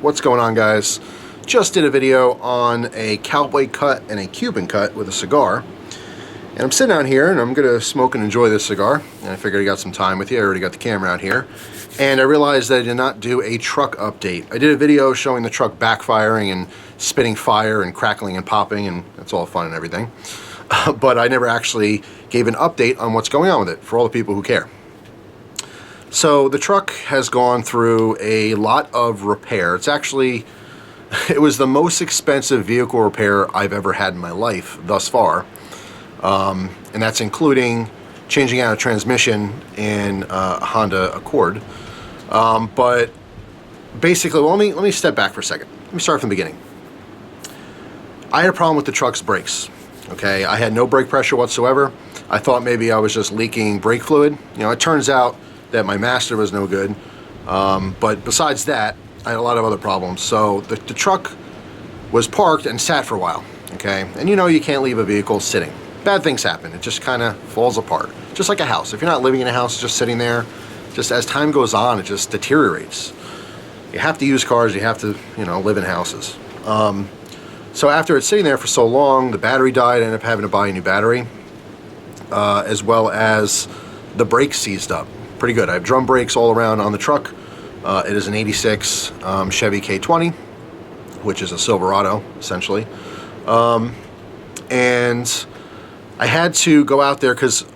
What's going on, guys? Just did a video on a cowboy cut and a Cuban cut with a cigar. And I'm sitting out here and I'm gonna smoke and enjoy this cigar. And I figured I got some time with you. I already got the camera out here. And I realized that I did not do a truck update. I did a video showing the truck backfiring and spitting fire and crackling and popping, and that's all fun and everything. But I never actually gave an update on what's going on with it for all the people who care. So the truck has gone through a lot of repair. It was the most expensive vehicle repair I've ever had in my life thus far. And that's including changing out a transmission in a Honda Accord. But basically, well, let me step back for a second. Let me start from the beginning. I had a problem with the truck's brakes. Okay, I had no brake pressure whatsoever. I thought maybe I was just leaking brake fluid. You know, it turns out that my master was no good. But besides that, I had a lot of other problems. So the truck was parked and sat for a while. Okay, and you know you can't leave a vehicle sitting. Bad things happen. It just kind of falls apart. Just like a house. If you're not living in a house, just sitting there, just as time goes on, it just deteriorates. You have to use cars. You have to, you know, live in houses. So after it's sitting there for so long, the battery died. I ended up having to buy a new battery, as well as the brakes seized up. Pretty good. I have drum brakes all around on the truck. It is an 86 Chevy K20, which is a Silverado, essentially. And I had to go out there because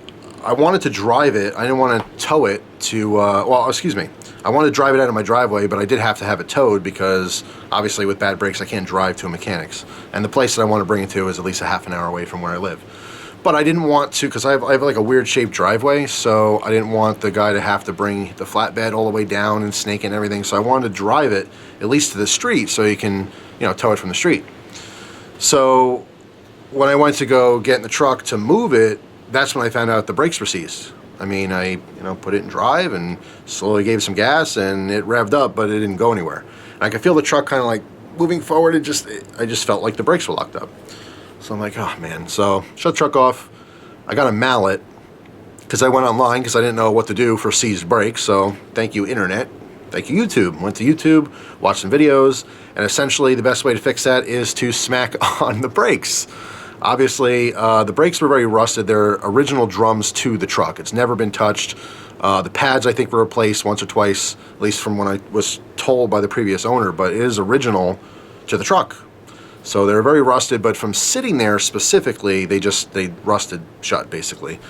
I wanted to drive it. I didn't want to tow it to, I wanted to drive it out of my driveway, but I did have to have it towed because obviously with bad brakes, I can't drive to a mechanic's. And the place that I want to bring it to is at least a half an hour away from where I live. But I didn't want to, because I have like a weird shaped driveway, so I didn't want the guy to have to bring the flatbed all the way down and snake and everything. So I wanted to drive it at least to the street so you can, you know, tow it from the street. So when I went to go get in the truck to move it, that's when I found out the brakes were seized. I mean, I, you know, put it in drive and slowly gave some gas and it revved up, but it didn't go anywhere. And I could feel the truck kind of like moving forward. I just felt like the brakes were locked up. So I'm like, oh man. So shut the truck off. I got a mallet because I went online because I didn't know what to do for seized brakes. So thank you, internet. Thank you, YouTube. Went to YouTube, watched some videos, and essentially the best way to fix that is to smack on the brakes. Obviously, the brakes were very rusted. They're original drums to the truck. It's never been touched. The pads, I think, were replaced once or twice, at least from when I was told by the previous owner, but it is original to the truck. So they're very rusted, but from sitting there specifically, they rusted shut, basically.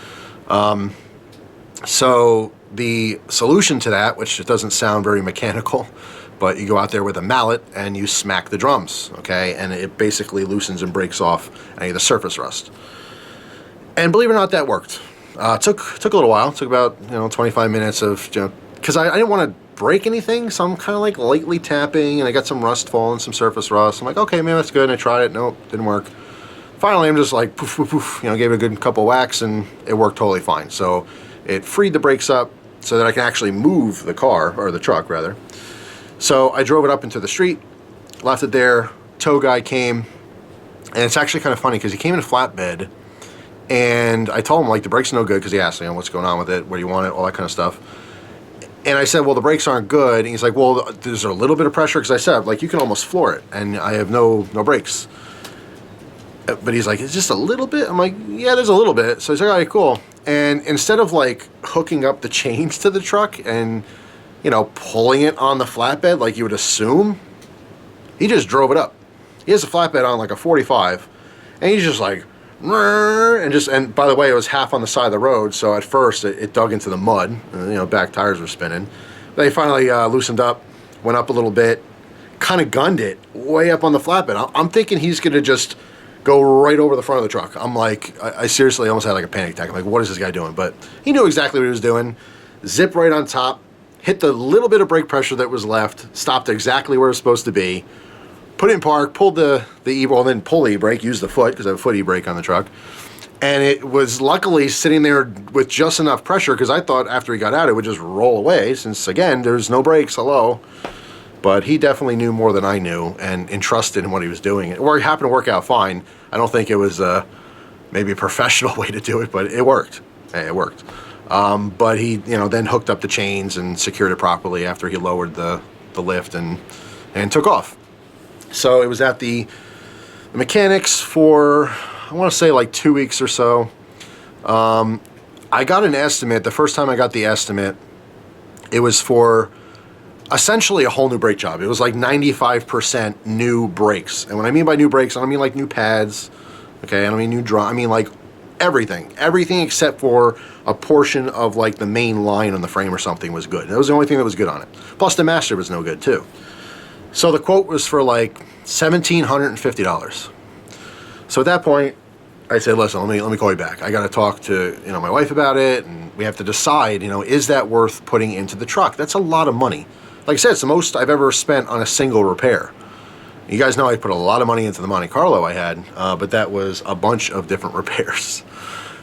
So the solution to that, which it doesn't sound very mechanical, but you go out there with a mallet and you smack the drums, okay? And it basically loosens and breaks off any of the surface rust. And believe it or not, that worked. Took a little while. It took about 25 minutes of, because I didn't want to break anything, so I'm kind of like lightly tapping, and I got some rust falling, some surface rust. I'm like, okay, maybe that's good. And I tried it. Nope, didn't work. Finally, I'm just like, poof, poof, poof, gave it a good couple whacks, and it worked totally fine. So it freed the brakes up so that I can actually move the car, or the truck rather. So I drove it up into the street, left it there. Tow guy came, and it's actually kind of funny because he came in a flatbed, and I told him like the brakes are no good because he asked me what's going on with it, where do you want it, all that kind of stuff. And I said, well, the brakes aren't good. And he's like, well, there's a little bit of pressure because I said like you can almost floor it, and I have no brakes. But he's like, it's just a little bit. I'm like, yeah, there's a little bit. So he's like, all right, cool. And instead of like hooking up the chains to the truck and pulling it on the flatbed like you would assume, he just drove it up. He has a flatbed on like a 45, and he's just like, and by the way, it was half on the side of the road, so at first it dug into the mud, and, back tires were spinning. Then he finally loosened up, went up a little bit, kind of gunned it way up on the flatbed. I'm thinking he's gonna just go right over the front of the truck. I'm like, I seriously almost had like a panic attack. I'm like, what is this guy doing? But he knew exactly what he was doing. Zip right on top, hit the little bit of brake pressure that was left, stopped exactly where it's supposed to be, put it in park, pulled the e-brake, then pull the e-brake, used the foot because I have a foot e-brake on the truck. And it was luckily sitting there with just enough pressure because I thought after he got out it would just roll away since, again, there's no brakes, hello. But he definitely knew more than I knew and entrusted in what he was doing. Or it happened to work out fine. I don't think it was maybe a professional way to do it, but it worked. It worked. But he, then hooked up the chains and secured it properly after he lowered the lift and and took off. So it was at the mechanics for, I want to say like 2 weeks or so. I got an estimate. The first time I got the estimate, it was for essentially a whole new brake job. It was like 95% new brakes. And when I mean by new brakes, I don't mean like new pads. Okay, I don't mean new drum. I mean like everything except for a portion of like the main line on the frame or something was good. That was the only thing that was good on it. Plus the master was no good too. So the quote was for like $1,750. So at that point, I said, listen, let me call you back. I got to talk to, my wife about it, and we have to decide, is that worth putting into the truck? That's a lot of money. Like I said, it's the most I've ever spent on a single repair. You guys know I put a lot of money into the Monte Carlo I had, but that was a bunch of different repairs.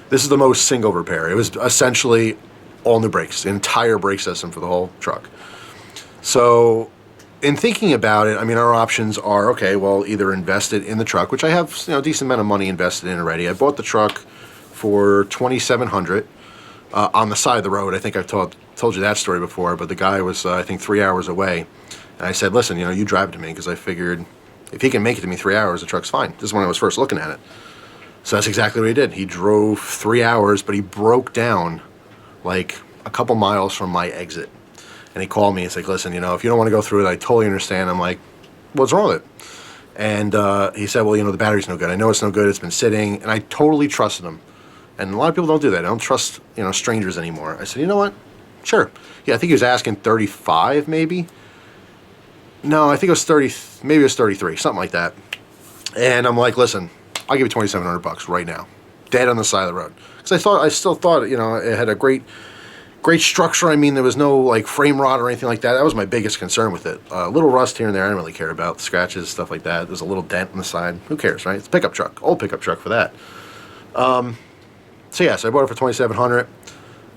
This is the most single repair. It was essentially all new brakes, the entire brake system for the whole truck. So in thinking about it, our options are, okay, well, either invest it in the truck, which I have, a decent amount of money invested in already. I bought the truck for $2,700 on the side of the road. I think I've told you that story before, but the guy was, I think, 3 hours away. And I said, listen, you drive it to me, because I figured if he can make it to me 3 hours, the truck's fine. This is when I was first looking at it. So that's exactly what he did. He drove 3 hours, but he broke down like a couple miles from my exit. And he called me. He's like, listen, if you don't want to go through it, I totally understand. I'm like, what's wrong with it? And he said, well, the battery's no good. I know it's no good. It's been sitting. And I totally trusted him. And a lot of people don't do that. I don't trust, strangers anymore. I said, you know what? Sure. Yeah, I think he was asking 35 maybe. No, I think it was 30, maybe it was 33, something like that. And I'm like, listen, I'll give you $2,700 right now. Dead on the side of the road. Because I still thought, it had a great structure. There was no like frame rot or anything like that. That was my biggest concern with it. A little rust here and there, I didn't really care about. Scratches, stuff like that. There's a little dent on the side. Who cares, right? It's a pickup truck. Old pickup truck for that. So I bought it for $2,700.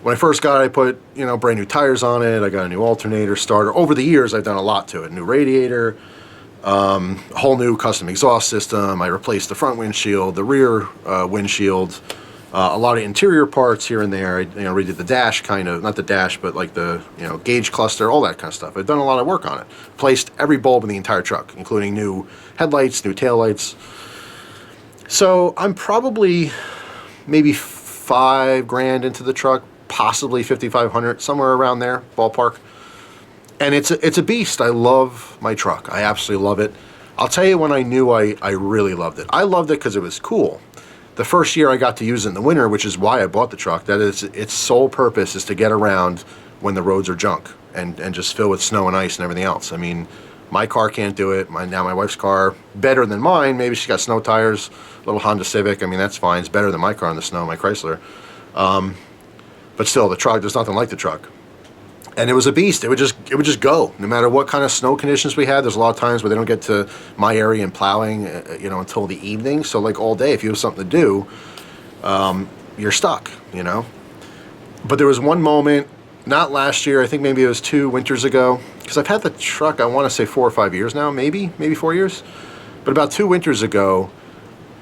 When I first got it, I put, brand new tires on it. I got a new alternator, starter. Over the years, I've done a lot to it. New radiator, a whole new custom exhaust system. I replaced the front windshield, the rear windshield, a lot of interior parts here and there. I redid the dash, kind of, not the dash, but like the gauge cluster, all that kind of stuff. I've done a lot of work on it. Placed every bulb in the entire truck, including new headlights, new taillights. So I'm probably maybe $5,000 into the truck, possibly $5,500, somewhere around there, ballpark. And it's a beast. I love my truck. I absolutely love it. I'll tell you when I knew I really loved it. I loved it because it was cool. The first year I got to use it in the winter, which is why I bought the truck. That is, its sole purpose is to get around when the roads are junk and just fill with snow and ice and everything else. My car can't do it. Now my wife's car, better than mine. Maybe she's got snow tires, little Honda Civic. That's fine. It's better than my car in the snow, my Chrysler. But still, the truck, there's nothing like the truck. And it was a beast. It would just go. No matter what kind of snow conditions we had, there's a lot of times where they don't get to my area and plowing, until the evening. So like all day, if you have something to do, you're stuck, But there was one moment, not last year, I think maybe it was 2 winters ago, because I've had the truck, I want to say 4 or 5 years now, maybe 4 years. But about 2 winters ago,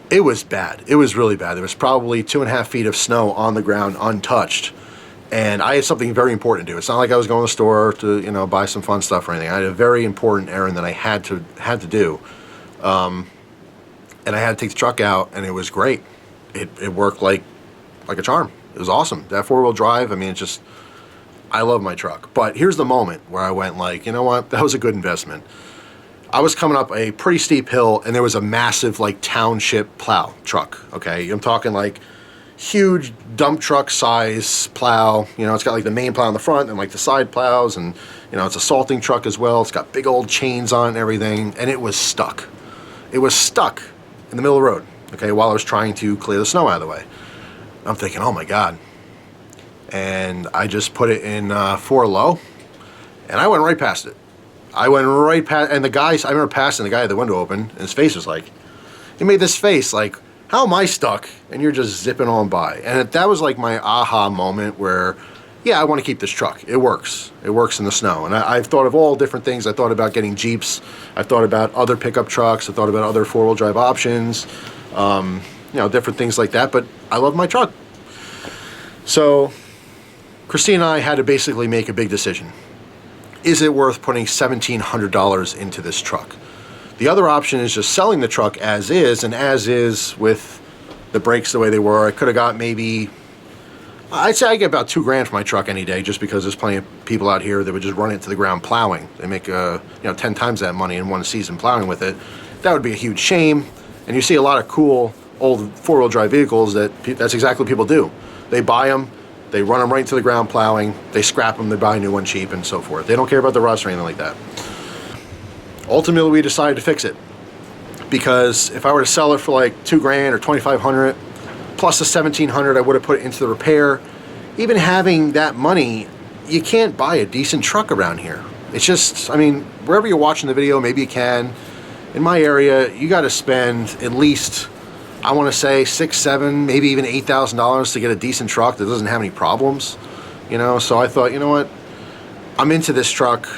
it was bad. It was really bad. There was probably 2.5 feet of snow on the ground, untouched. And I had something very important to do. It's not like I was going to the store to, buy some fun stuff or anything. I had a very important errand that I had to do. And I had to take the truck out, and it was great. It worked like a charm. It was awesome. That 4-wheel drive, I love my truck. But here's the moment where I went like, you know what? That was a good investment. I was coming up a pretty steep hill, and there was a massive like township plow truck. Okay, I'm talking like huge dump truck size plow. It's got like the main plow on the front and like the side plows, and it's a salting truck as well. It's got big old chains on it and everything, and it was stuck. It was stuck in the middle of the road, okay, while I was trying to clear the snow out of the way. I'm thinking, oh my God. And I just put it in 4 low, and I went right past it. I went right past, and I remember passing the guy had the window open, and his face was like, he made this face like, how am I stuck? And you're just zipping on by. And that was like my aha moment where, yeah, I want to keep this truck. It works. It works in the snow. And I've thought of all different things. I thought about getting Jeeps. I've thought about other pickup trucks. I thought about other 4-wheel drive options, different things like that. But I love my truck. So Christine and I had to basically make a big decision. is it worth putting $1,700 into this truck? The other option is just selling the truck as is, and as is with the brakes the way they were. I could have got maybe, I'd say I get about $2,000 for my truck any day, just because there's plenty of people out here that would just run it to the ground plowing. They make 10 times that money in one season plowing with it. That would be a huge shame. And you see a lot of cool old four-wheel drive vehicles that's exactly what people do. They buy them, they run them right to the ground plowing, they scrap them, they buy a new one cheap, and so forth. They don't care about the rust or anything like that. Ultimately, we decided to fix it, because if I were to sell it for like $2,000 or $2,500 plus the $1,700 I would have put into the repair, even having that money, you can't buy a decent truck around here. It's just, I mean, wherever you're watching the video, maybe you can. In my area, you got to spend at least, I want to say $6,000, $7,000, maybe even $8,000 to get a decent truck that doesn't have any problems. So I thought, you know what, I'm into this truck.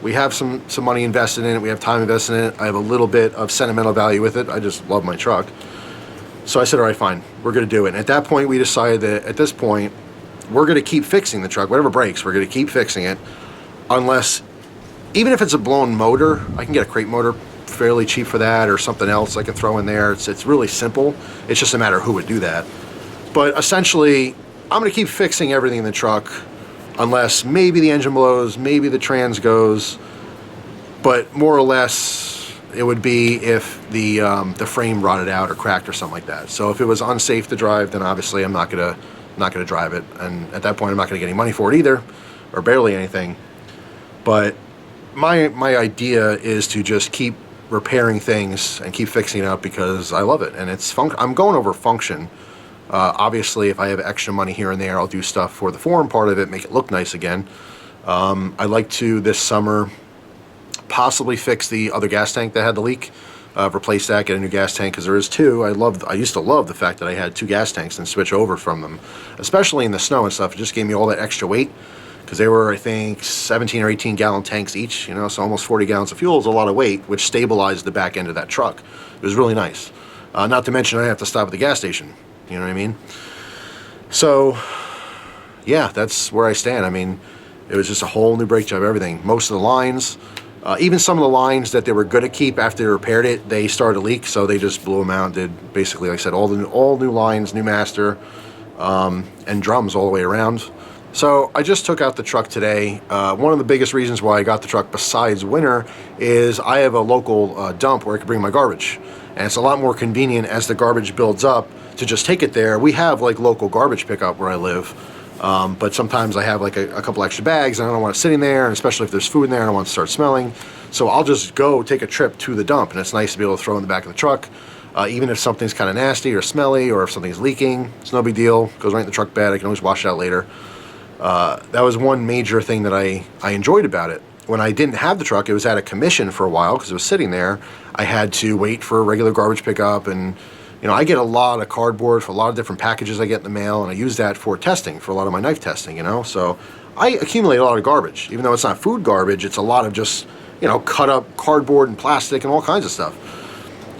We have some money invested in it. We have time invested in it. I have a little bit of sentimental value with it. I just love my truck. So I said, all right, fine, we're going to do it. And at that point, we decided that at this point, we're going to keep fixing the truck. Whatever breaks, we're going to keep fixing it. Unless, even if it's a blown motor, I can get a crate motor fairly cheap for that, or something else I can throw in there. It's really simple. It's just a matter of who would do that. But essentially, I'm going to keep fixing everything in the truck, unless maybe the engine blows, maybe the trans goes, but more or less it would be if the frame rotted out or cracked or something like that. So if it was unsafe to drive, then obviously I'm not gonna drive it, and at that point I'm not gonna get any money for it either, or barely anything. But my idea is to just keep repairing things and keep fixing it up, because I love it, and I'm going over function. Obviously, if I have extra money here and there, I'll do stuff for the foreign part of it, make it look nice again. I'd like to, this summer, possibly fix the other gas tank that had the leak, replace that, get a new gas tank, because there is two. I used to love the fact that I had two gas tanks and switch over from them, especially in the snow and stuff. It just gave me all that extra weight, because they were, I think, 17 or 18 gallon tanks each, so almost 40 gallons of fuel is a lot of weight, which stabilized the back end of that truck. It was really nice. Not to mention I have to stop at the gas station. You know what I mean? So, yeah, that's where I stand. I mean, it was just a whole new brake job, everything. Most of the lines, even some of the lines that they were good to keep after they repaired it, they started to leak, so they just blew them out. Did basically, like I said, all new lines, new master, and drums all the way around. So I just took out the truck today. One of the biggest reasons why I got the truck, besides winter, is I have a local dump where I can bring my garbage, and it's a lot more convenient as the garbage builds up to just take it there. We have like local garbage pickup where I live, but sometimes I have like a couple extra bags and I don't want it sitting there, and especially if there's food in there, I don't want it to start smelling. So I'll just go take a trip to the dump, and it's nice to be able to throw in the back of the truck. Even if something's kind of nasty or smelly, or if something's leaking, it's no big deal. It goes right in the truck bed. I can always wash it out later. That was one major thing that I enjoyed about it. When I didn't have the truck, it was at a commission for a while because it was sitting there. I had to wait for a regular garbage pickup, and I get a lot of cardboard for a lot of different packages I get in the mail, and I use that for testing, for a lot of my knife testing, So I accumulate a lot of garbage. Even though it's not food garbage, it's a lot of just, cut up cardboard and plastic and all kinds of stuff.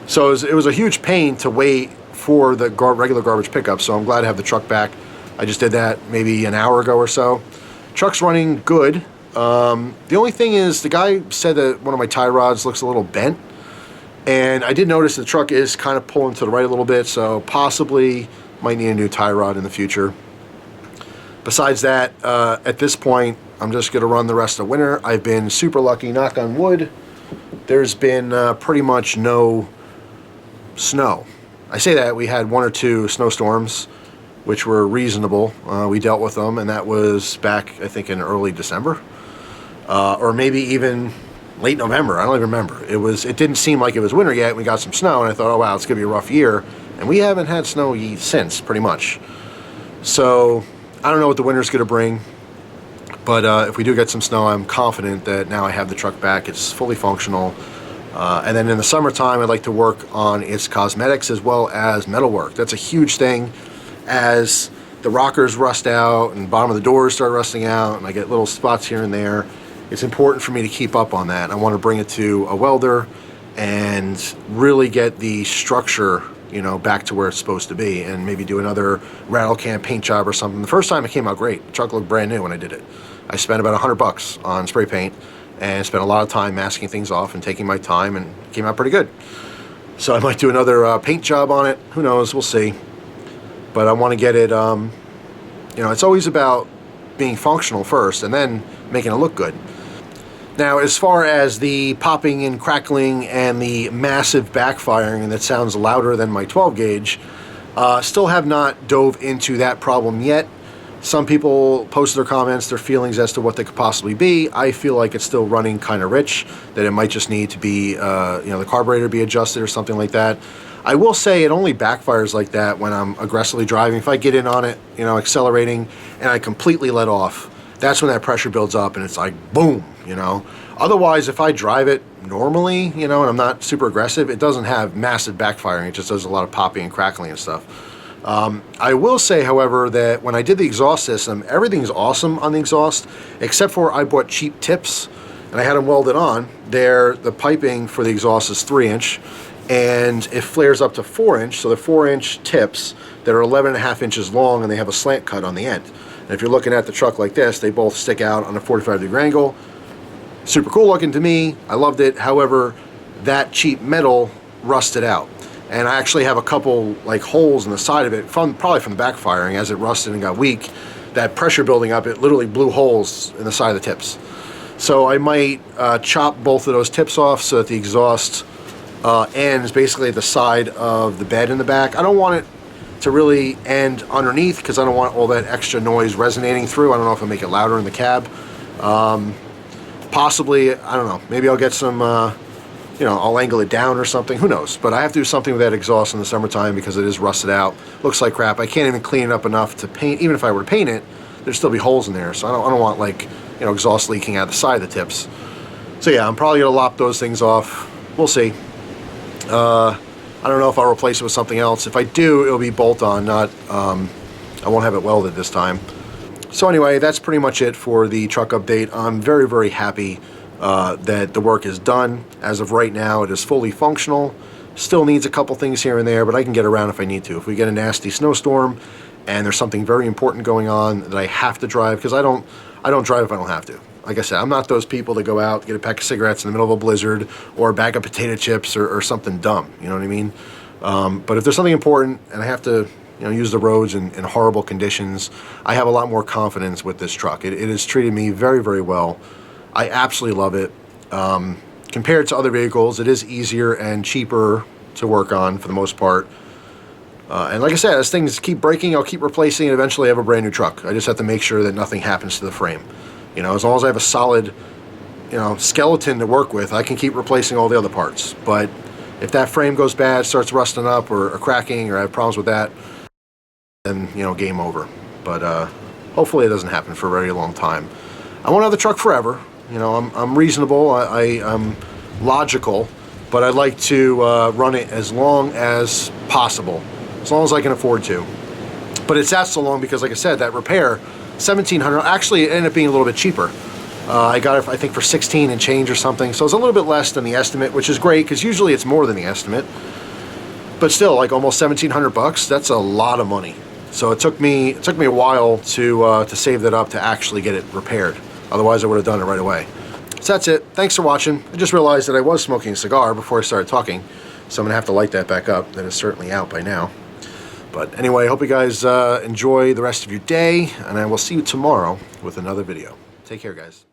So it was a huge pain to wait for the regular garbage pickup, so I'm glad to have the truck back. I just did that maybe an hour ago or so. Truck's running good. The only thing is, the guy said that one of my tie rods looks a little bent. And I did notice the truck is kind of pulling to the right a little bit, so possibly might need a new tie rod in the future. Besides that, at this point, I'm just going to run the rest of winter. I've been super lucky, knock on wood. There's been pretty much no snow. I say that, we had one or two snowstorms, which were reasonable. We dealt with them, and that was back, I think, in early December. Or maybe even late November, I don't even remember. It didn't seem like it was winter yet. We got some snow, and I thought, oh wow, it's gonna be a rough year. And we haven't had snow since, pretty much. So I don't know what the winter's gonna bring, but if we do get some snow, I'm confident that now I have the truck back. It's fully functional. And then in the summertime, I'd like to work on its cosmetics as well as metalwork. That's a huge thing. As the rockers rust out and bottom of the doors start rusting out, and I get little spots here and there, it's important for me to keep up on that. I want to bring it to a welder and really get the structure, back to where it's supposed to be, and maybe do another rattle can paint job or something. The first time it came out great. The truck looked brand new when I did it. I spent about $100 on spray paint and spent a lot of time masking things off and taking my time, and it came out pretty good. So I might do another paint job on it. Who knows? We'll see. But I want to get it, you know, it's always about being functional first and then making it look good. Now, as far as the popping and crackling and the massive backfiring, and that sounds louder than my 12 gauge, still have not dove into that problem yet. Some people posted their comments, their feelings as to what they could possibly be. I feel like it's still running kind of rich, that it might just need to be, you know, the carburetor be adjusted or something like that. I will say it only backfires like that when I'm aggressively driving. If I get in on it, you know, accelerating, and I completely let off, that's when that pressure builds up and it's like boom, you know. Otherwise, if I drive it normally, you know, and I'm not super aggressive, it doesn't have massive backfiring. It just does a lot of popping and crackling and stuff. I will say, however, that when I did the exhaust system, everything's awesome on the exhaust, except for I bought cheap tips and I had them welded on. The piping for the exhaust is 3-inch, and it flares up to 4-inch, so the 4-inch tips that are 11.5 inches long, and they have a slant cut on the end. And if you're looking at the truck like this, they both stick out on a 45-degree angle. Super cool looking to me. I loved it. However, that cheap metal rusted out. And I actually have a couple like holes in the side of it, probably from the backfiring as it rusted and got weak. That pressure building up, it literally blew holes in the side of the tips. So I might chop both of those tips off so that the exhaust ends basically at the side of the bed in the back. I don't want it to really end underneath because I don't want all that extra noise resonating through. I don't know if it'll make it louder in the cab. Possibly, I don't know, maybe I'll get some, you know, I'll angle it down or something, who knows. But I have to do something with that exhaust in the summertime because it is rusted out. Looks like crap. I can't even clean it up enough to paint. Even if I were to paint it, there'd still be holes in there. So I don't want, like, you know, exhaust leaking out the side of the tips. So yeah, I'm probably gonna lop those things off. We'll see. I don't know if I'll replace it with something else. If I do, it'll be bolt-on, not, I won't have it welded this time. So anyway, that's pretty much it for the truck update. I'm very, very happy that the work is done. As of right now, it is fully functional. Still needs a couple things here and there, but I can get around if I need to. If we get a nasty snowstorm and there's something very important going on that I have to drive, because I don't drive if I don't have to. Like I said, I'm not those people that go out, get a pack of cigarettes in the middle of a blizzard or a bag of potato chips or something dumb, you know what I mean? But if there's something important and I have to, you know, use the roads in horrible conditions, I have a lot more confidence with this truck. It has treated me very, very well. I absolutely love it. Compared to other vehicles, it is easier and cheaper to work on for the most part. And like I said, as things keep breaking, I'll keep replacing, and eventually I have a brand new truck. I just have to make sure that nothing happens to the frame. You know, as long as I have a solid, you know, skeleton to work with, I can keep replacing all the other parts. But if that frame goes bad, starts rusting up or cracking, or I have problems with that, then, you know, game over. But hopefully it doesn't happen for a very long time. I won't have the truck forever. You know, I'm reasonable, I'm logical, but I'd like to run it as long as possible, as long as I can afford to. But it's that so long because, like I said, that repair, $1,700, actually it ended up being a little bit cheaper. I got it, I think, for 16 and change or something, so it's a little bit less than the estimate, which is great, because usually it's more than the estimate. But still, like almost 1,700 bucks, that's a lot of money. So it took me a while to save that up to actually get it repaired. Otherwise, I would have done it right away. So that's it. Thanks for watching. I just realized that I was smoking a cigar before I started talking, so I'm going to have to light that back up. That is certainly out by now. But anyway, I hope you guys enjoy the rest of your day, and I will see you tomorrow with another video. Take care, guys.